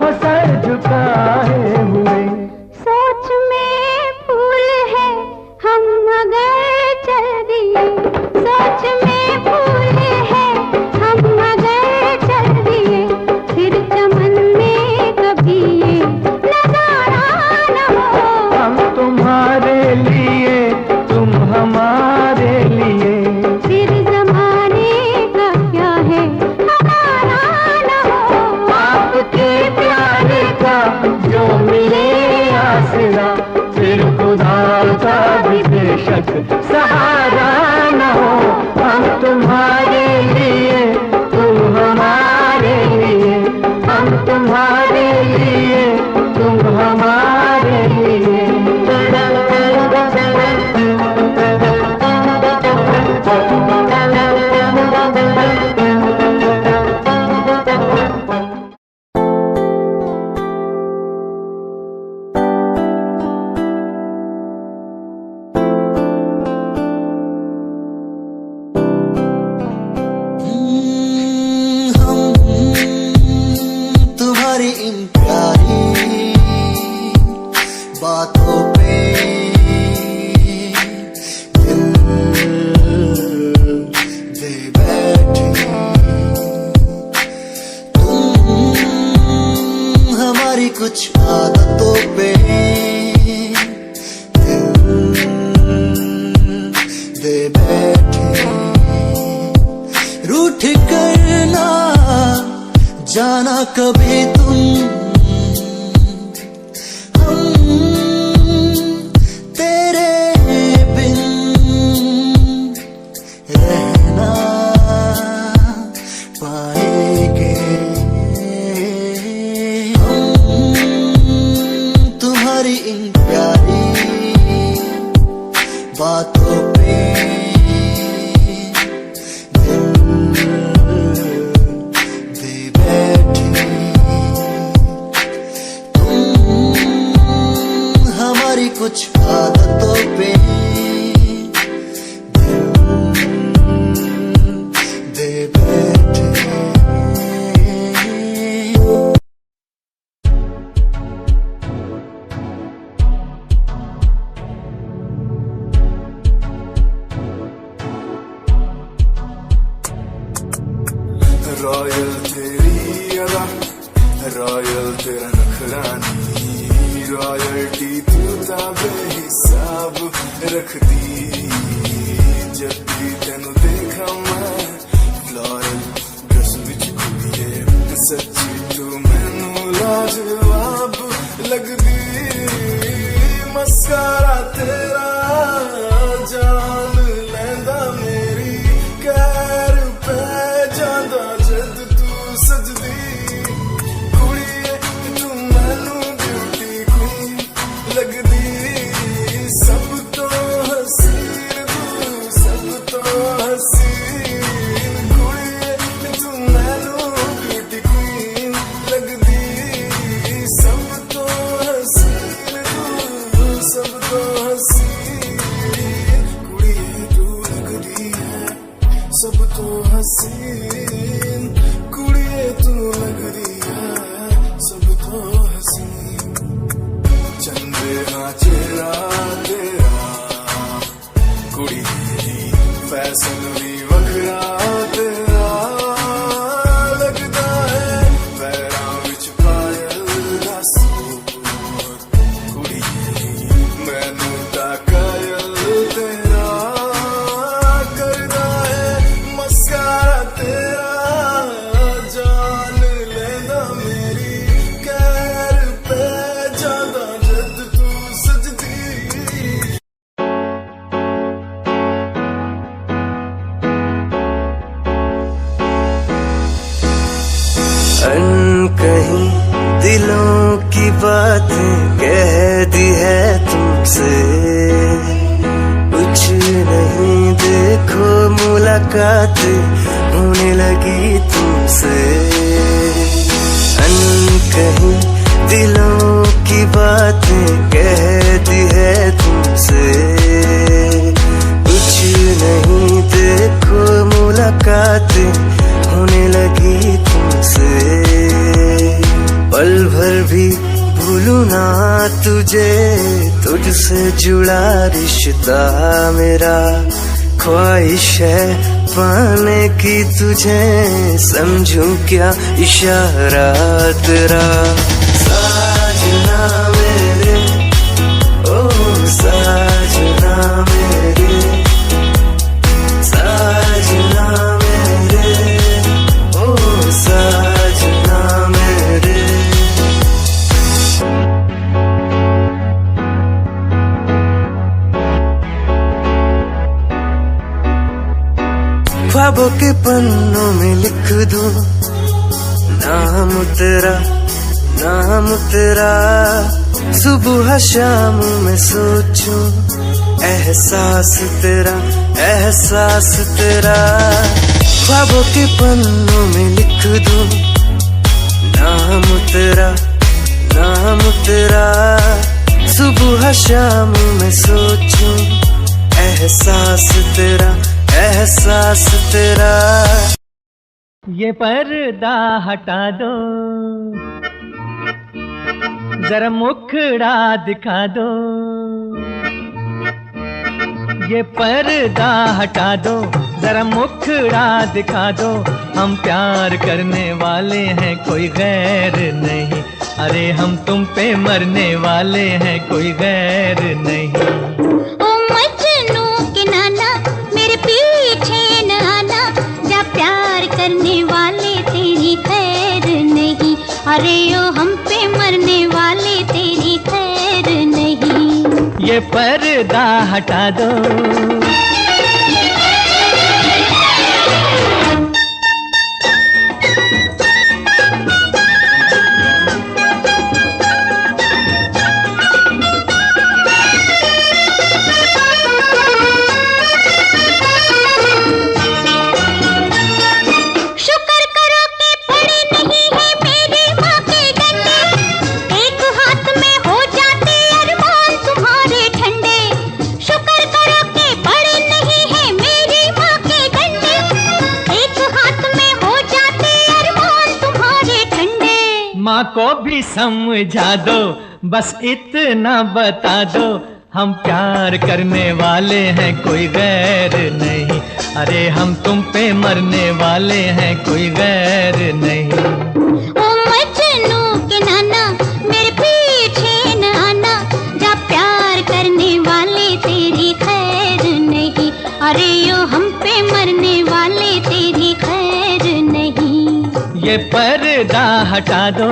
हो सर झुकाए हुए। सोच में फूल है हम मगर चल दिए, सोच में फूल है हम मगर चल दिए, फिर चमन में कभी ये नजारा न हो। हम तुम्हारे लिए तुम हमारे लिए, फिर जमाने का क्या है हमारा न हो। आपके प्यार का जो मिले आसरा, फिर खुदा का भी बेशक सहारा न हो। हम तुम्हारे लिए तुम हमारे लिए, हम तुम्हारे लिए तुम हमारे लिए। कुछ आदतों पे दे बैठे, रूठ करना जाना कभी तुम, तेरे बिन रहना पाएंगे हम, तुम्हारी इन प्यारी बातों पे दिल दे बैठे, तुम हमारी कुछ आदतों पे दिल दे बैठे। रॉयल तेरी अदा, रॉयल तेरा नखरानी, रॉयल्टी तू बेहिसाब रखदी, जब भी तेनू देखा मैं फ्लोरल ड्रेस विच कुड़िए, सच्ची तू मैनू लाजवाब लगदी, मस्कारा तेरा जान लैंदा मेरी, कैर पे जांदा जद तू सजदी, कुड़िए तू मैनू ब्यूटी क्वीन लगदी, सब तो हसीन तू, सब तो हसीन, कुड़िए तू मैनू ब्यूटी क्वीन लगदी, सब तो हसीन तू, सब तो हसीन, कुड़िए तू लगदी है सब तो हसीन, कुड़िए तू लगदी है सब तो हसीन, चंद्रमा चेहरा तेरा, कुड़ी फैशन भी वखरा तेरा, लगदा है पैरां विच पायल दा सूट, कुड़ी मैनू तां कायल तेरा, करदा है मस्कारा तेरा, जान लेंदा मेरी, कैर पे जांदा जद तू सजदी। अनकहीं दिलों की बातें कह दी है तुमसे, कुछ नहीं देखो मुलाकातें होने लगी तुमसे, अनकहीं दिलों की बातें कह दी है तुमसे, कुछ नहीं देखो मुलाकातें होने लगी तुमसे, पल भर भी भूलूं ना तुझे, तुझसे जुड़ा रिश्ता मेरा, ख्वाहिश है पाने की तुझे, समझूं क्या इशारा तेरा, साजना मेरे ओ साजना मेरे, साजना मेरे ओ साजना मेरे। ख्वाबों के पन्नों में लिख दूं नाम तेरा, नाम तेरा, सुबह शाम में सोचूं एहसास तेरा, एहसास तेरा, ख्वाबों के पन्नों में लिख दूं नाम तेरा, नाम तेरा, सुबह शाम में सोचूं एहसास तेरा, एहसास तेरा। ये पर्दा हटा दो, जरा मुखड़ा दिखा दो, ये पर्दा हटा दो, जरा मुखड़ा दिखा दो, हम प्यार करने वाले हैं कोई गैर नहीं, अरे हम तुम पे मरने वाले हैं, कोई गैर नहीं। ओ मजनू के नाना मेरे पीछे न आना, जा प्यार करने वाले तेरी खैर नहीं। अरे ओ हम पे मरने वाले तेरी खैर नहीं। ये पर्दा हटा दो, माँ को भी समझा दो, बस इतना बता दो, हम प्यार करने वाले हैं, कोई गैर नहीं। अरे हम तुम पे मरने वाले हैं, कोई गैर नहीं। ओ मजनू के नाना मेरे पीछे न आना, जा प्यार करने वाले तेरी खैर नहीं। अरे ओ हम पे मरने वाले तेरी खैर नहीं। ये पर्दा हटा दो,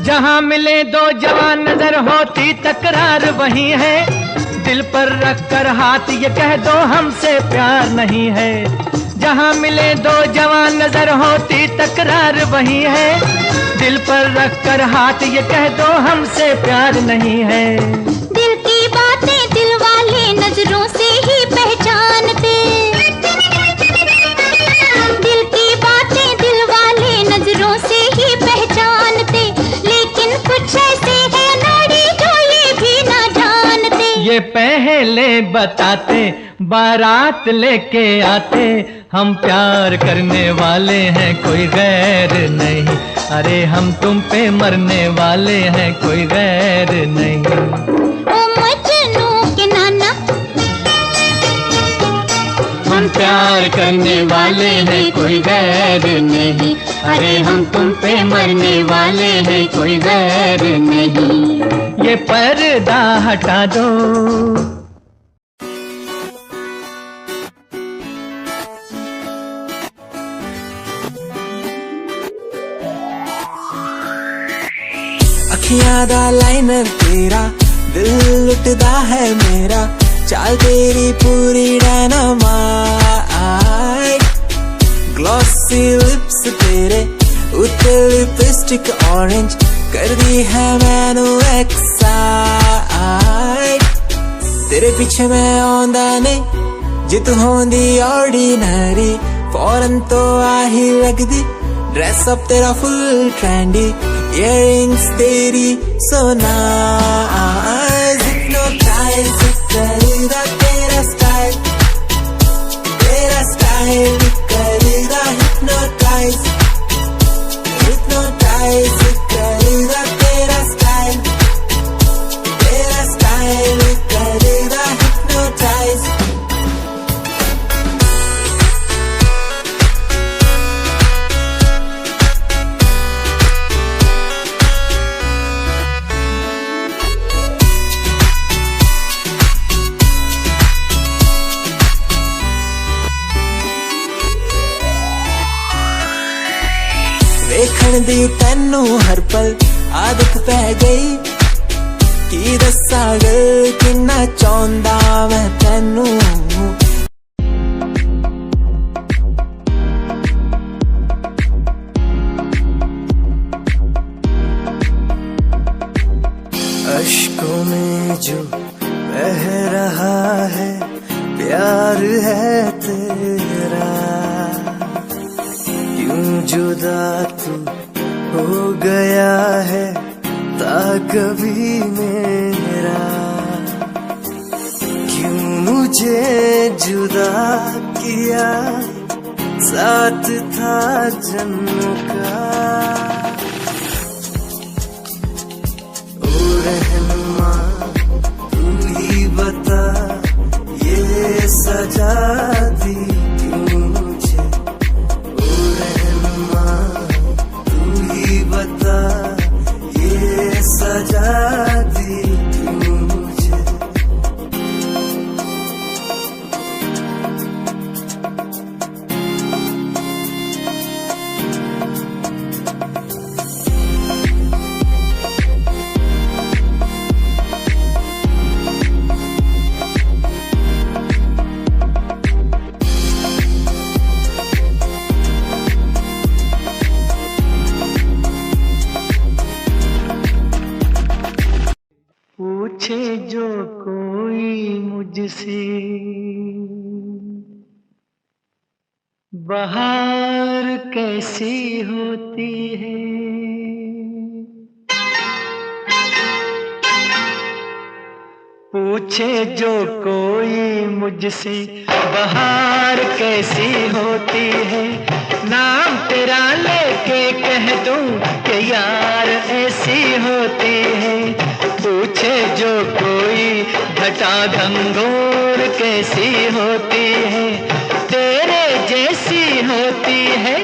जहाँ मिले दो जवान नजर होती तकरार वही है, दिल पर रख कर हाथ ये कह दो हमसे प्यार नहीं है। जहाँ मिले दो जवान नजर होती तकरार वही है, दिल पर रख कर हाथ ये कह दो हमसे प्यार नहीं है। दिल की बातें दिल वाले नजरों से ही पहचानते, दिल की बातें दिल वाले नजरों से ही पहचानते, लेकिन कुछ ऐसे है नाड़ी जो ये भी ना जानते। ये पहले बताते बारात लेके आते, हम प्यार करने वाले हैं, कोई गैर नहीं। अरे हम तुम पे मरने वाले हैं, कोई गैर नहीं। ओ मजनू के नाना हम प्यार करने वाले हैं, कोई गैर नहीं। अरे हम तुम पे मरने वाले हैं, कोई गैर नहीं। ये पर्दा हटा दो, अखियां दा लाइनर तेरा, दिल लुटदा है मेरा, चाल तेरी पूरी डायनामाइट। ग्लॉसी लिप्स तेरे उत्ते लिपस्टिक ऑरेंज, कर दी है मैनू एक्साइट। तेरे पीछे मैं आंदा नहीं, जे तू होंदी ऑर्डिनरी, फौरन तो आही लगदी। ड्रेस अप तेरा फुल ट्रेंडी, इयररिंग्स तेरी so nice, hypnotize करेगा तेरा स्टाइल करेगा hypnotize करेगा तेरा स्टाइल करेगा hypnotize। देखण दी तैनू हर पल आदत पै गई, की दस्सा गल किन्ना चाहुंदा मैं तैनू। अश्कों में जो बह रहा है, प्यार है तेरा, यूं जुदा तू हो गया है ता कभी मेरा। क्यों मुझे जुदा किया, साथ था जन्मों का। ओ रहनुमा तू ही बता, ये पूछे जो कोई मुझसे बहार कैसी होती है, पूछे जो कोई मुझसे बहार कैसी होती है, नाम तेरा लेके कह दूं कि यार ऐसी होती है। पूछे जो कोई घटा घंघोर कैसी होती है, तेरे जैसी होती है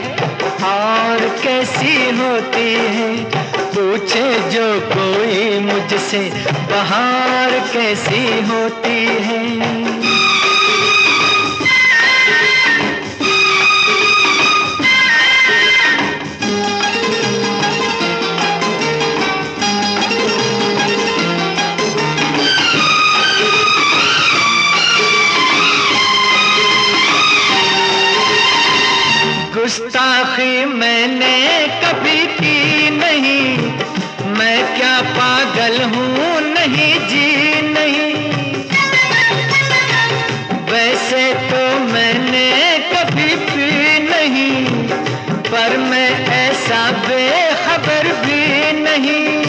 और कैसी होती है। पूछे जो कोई मुझसे बहार कैसी होती है। गुस्ताखी मैंने कभी की नहीं, मैं क्या पागल हूँ नहीं जी नहीं। वैसे तो मैंने कभी पी नहीं, पर मैं ऐसा बेखबर भी नहीं।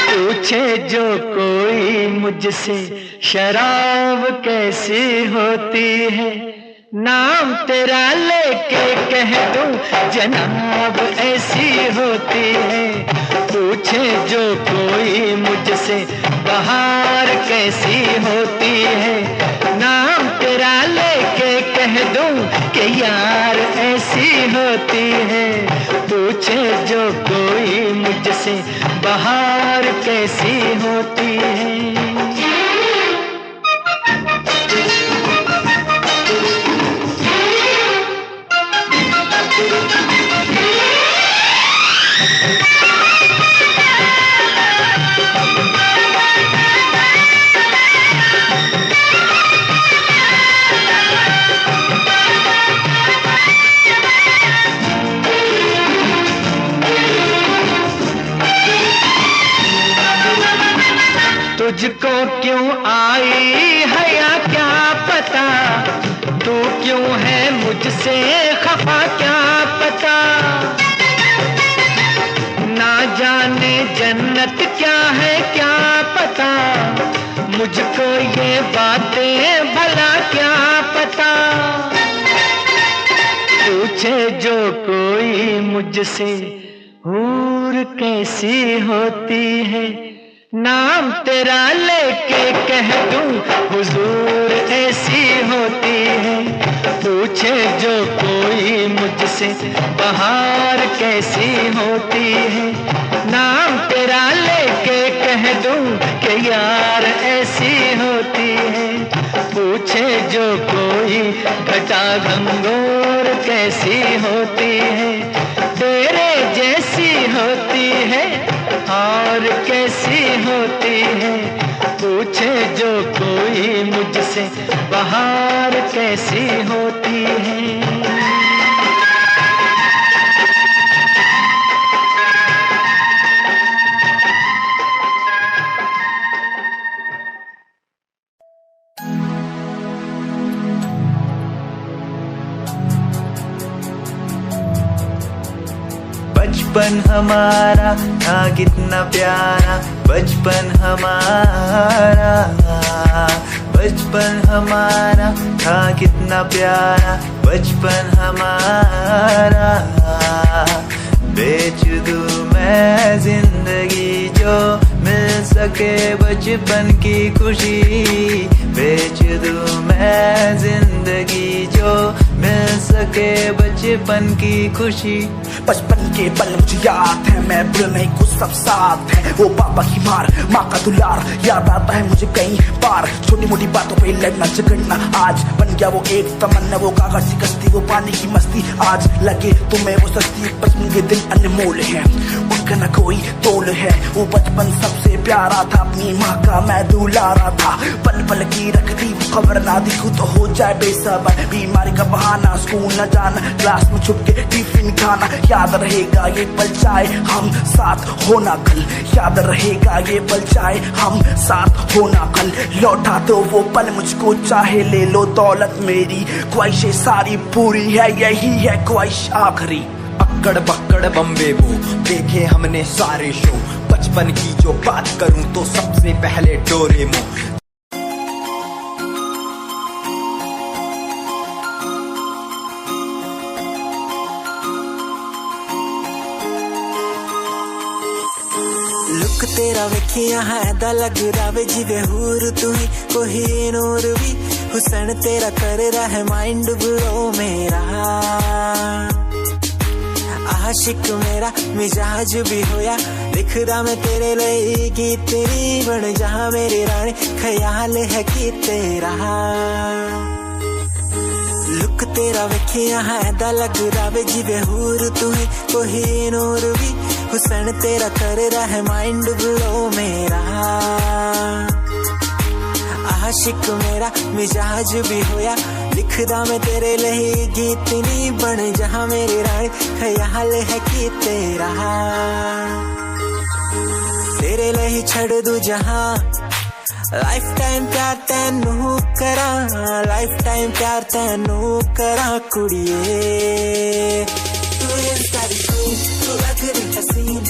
पूछे जो कोई मुझसे शराब कैसी होती है, नाम तेरा लेके कह दूं जनाब ऐसी होती है। पूछे जो कोई मुझसे बहार कैसी होती है, नाम तेरा लेके कह दूं कि यार ऐसी होती है। पूछे जो कोई मुझसे बहार कैसी होती है। तुझको क्यों आई है या क्या पता, तू क्यों है मुझसे खफा क्या पता। ना जाने जन्नत क्या है क्या पता, मुझको ये बातें भला क्या पता। पूछे जो कोई मुझसे हूर कैसी होती है, नाम तेरा लेके कह दूं हुजूर ऐसी होती है। पूछे जो कोई मुझसे बहार कैसी होती है, नाम तेरा लेके कह दूं कि यार ऐसी होती है। पूछे जो कोई घटा घंघोर कैसी होती है, तेरे जैसी होती है और कैसी होती है। पूछे जो कोई मुझसे बहार कैसी होती है। बचपन हमारा था कितना प्यारा, बचपन हमारा, बचपन हमारा था कितना प्यारा, बचपन हमारा। बेच दूं मैं जिंदगी जो मिल सके बचपन की खुशी, बेच दूं मैं जिंदगी जो मिल सके बचपन की खुशी। बचपन के पल मुझे याद है, मैं भूल नहीं कुछ सब साथ है। वो पापा की मार, माँ का दुलार याद आता है मुझे कई बार। छोटी मोटी बातों पे लड़ना झगड़ना आज बन गया वो एक तमन्ना, वो कागज की कश्ती, वो पानी की मस्ती। आज लगे तुम्हें वो सस्ती, बचपन के दिन अनमोल है, उनका न कोई तोल है। वो बचपन सबसे प्यारा था, अपनी माँ का मैं दुलारा था। पल पल की रखती खबर ना दिखूं तो हो जाए बेसबर, बीमारी का बहाना, स्कूल न जाना, क्लास में छुप के टिफिन खाना। याद रहेगा ये पल चाहे हम साथ होना कल, याद रहेगा ये पल चाहे हम साथ होना कल। लौटा तो वो पल मुझको चाहे ले लो दौलत मेरी, ख्वाहिशें सारी पूरी है यही है ख्वाहिश आखिरी। अक्कड़ बक्कड़ बम्बे वो देखे हमने सारे शो, बचपन की जो बात करूं तो सबसे पहले डोरेमोन। लुक तेरा वेखिया है दा लग रावे जिवे हूर तू ही कोई नूर भी, हुसन तेरा कर रहा है माइंड ब्लो मेरा। आशिक मेरा मिजाज भी होया, लिखदा मैं तेरे लिए गीत तेरी बन जा मेरी रानी, ख्याल है कि तेरा। लुक तेरा वेखिया है दा लग रावे जिवे हूर तू ही कोई नूर भी, हुसन तेरा कर रहा है माइंड ब्लो मेरा। आशिक मेरा मिजाज भी होया, लिखदा मैं तेरे लिए गीत नी बन जहां मेरी रानी, ख्याल है कि तेरा। तेरे लिए छड़ दूं जहां, लाइफ टाइम प्यार तैनू करा, लाइफ टाइम प्यार तैनू करा कुड़िए। तू लग रही हसीन,